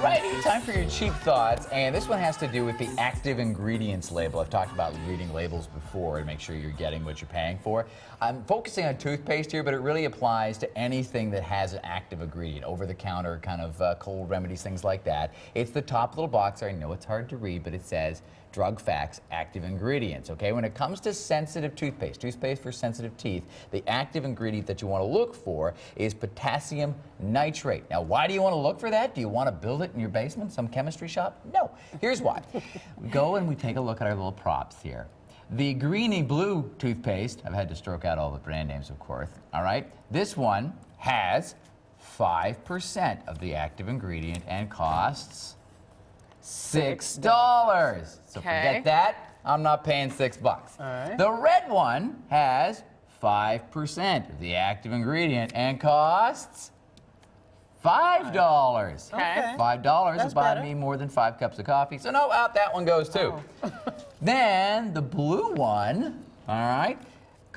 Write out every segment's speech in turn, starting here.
Alrighty, time for your cheap thoughts, and this one has to do with the active ingredients label. I've talked about reading labels before to make sure you're getting what you're paying for. I'm focusing on toothpaste here, but it really applies to anything that has an active ingredient, over-the-counter kind of cold remedies, things like that. It's the top little box there. I know it's hard to read, but it says Drug Facts active ingredients. Okay, when it comes to sensitive toothpaste for sensitive teeth, the active ingredient that you want to look for is potassium nitrate. Now, why do you want to look for that? Do you want to build it in your basement, some chemistry shop? No. Here's why. We go and we take a look at our little props here. The greeny blue toothpaste, I've had to stroke out all the brand names, of course. All right, this one has 5% of the active ingredient and costs $6. So forget that. I'm not paying $6. All right. The red one has 5% of the active ingredient and costs $5. Okay. $5 will buy me more than 5 cups of coffee. So no, out that one goes too. Oh. Then the blue one, all right,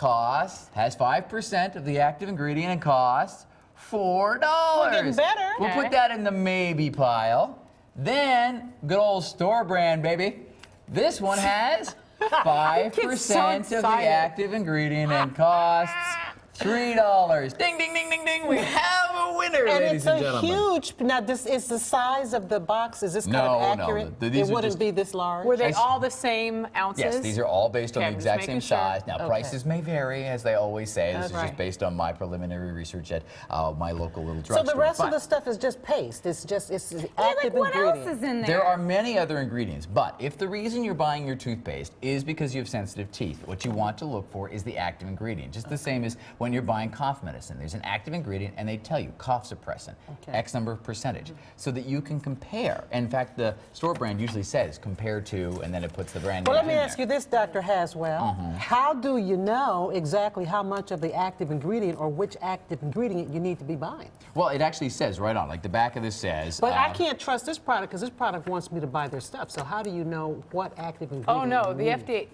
has 5% of the active ingredient and costs $4. We're getting better. We'll put that in the maybe pile. Then, good old store brand, baby. This one has 5% of the active ingredient and costs $3. Ding, ding, ding, ding, ding. We have a winner, ladies and gentlemen. Huge. Now, this is the size of the box. Is this kind of accurate? No. It wouldn't be this large. Were they all the same ounces? Yes, these are all based on the exact same size. Sure. Now, prices may vary, as they always say. This is just based on my preliminary research at my local little drugstore. So the rest of the stuff is just paste. It's active what ingredient. else is in there? There are many other ingredients, but if the reason you're buying your toothpaste is because you have sensitive teeth, what you want to look for is the active ingredient. Just the same as when you're buying cough medicine. There's an active ingredient, and they tell you cough suppressant, X number of percentage, so that you can compare. In fact, the store brand usually says compare to, and then it puts the brand name. Well, let me ask you this, Dr. Haswell. How do you know exactly how much of the active ingredient or which active ingredient you need to be buying? Well, it actually says right on, like the back of this says. But I can't trust this product because this product wants me to buy their stuff. So how do you know what active ingredient? Oh no, the FDA.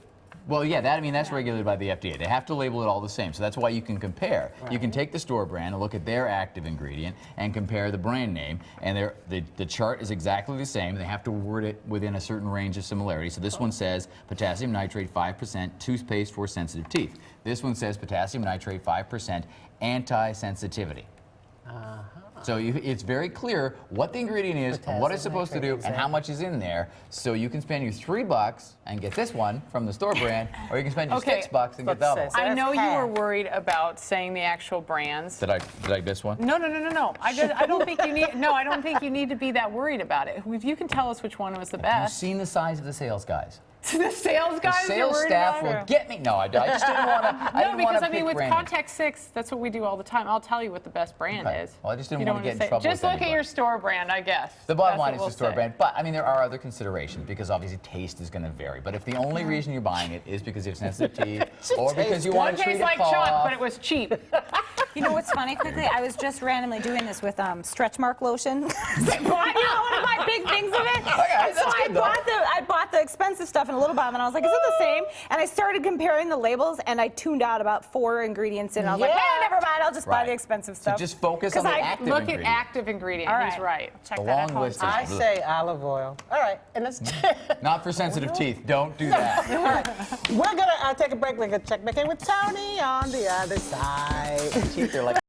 Well, yeah, that's regulated by the FDA. They have to label it all the same, so that's why you can compare. You can take the store brand and look at their active ingredient and compare the brand name, and the chart is exactly the same. They have to word it within a certain range of similarity. So this one says potassium nitrate 5% toothpaste for sensitive teeth. This one says potassium nitrate 5% anti-sensitivity. So it's very clear what the ingredient is, and what it's supposed to do, and how much is in there. So you can spend your $3 and get this one from the store brand, or you can spend your $6 and get that one. I know you were worried about saying the actual brands. Did I miss one? No. I don't think you need. No, I don't think you need to be that worried about it. If you can tell us which one was the best. Have you seen the size of the sales guys? The sales guys. The sales staff will get me. No, I just didn't want to. No, because I mean, with Contact 6, that's what we do all the time. I'll tell you what the best brand is. Well, I just didn't want to get in trouble. Just look at your store brand, I guess. The bottom line is the store brand, but I mean, there are other considerations because obviously taste is going to vary. But if the only reason you're buying it is because you have sensitive teeth, or because you want to treat it like chalk, but it was cheap. You know what's funny? Quickly, I was just randomly doing this with stretch mark lotion. One of my big things of it. Okay, so I bought the expensive stuff in a little bottle, and I was like, is it the same? And I started comparing the labels, and I tuned out about 4 ingredients, and I was like, never mind, I'll just buy the expensive stuff. So just focus on the active ingredient. Look at active ingredient. He's right. Check the that long out. list is I say olive oil. All right, and let's. Not for sensitive teeth. Don't do that. All right. We're gonna take a break. We're gonna check back in with Tony on the other side. Teeth are like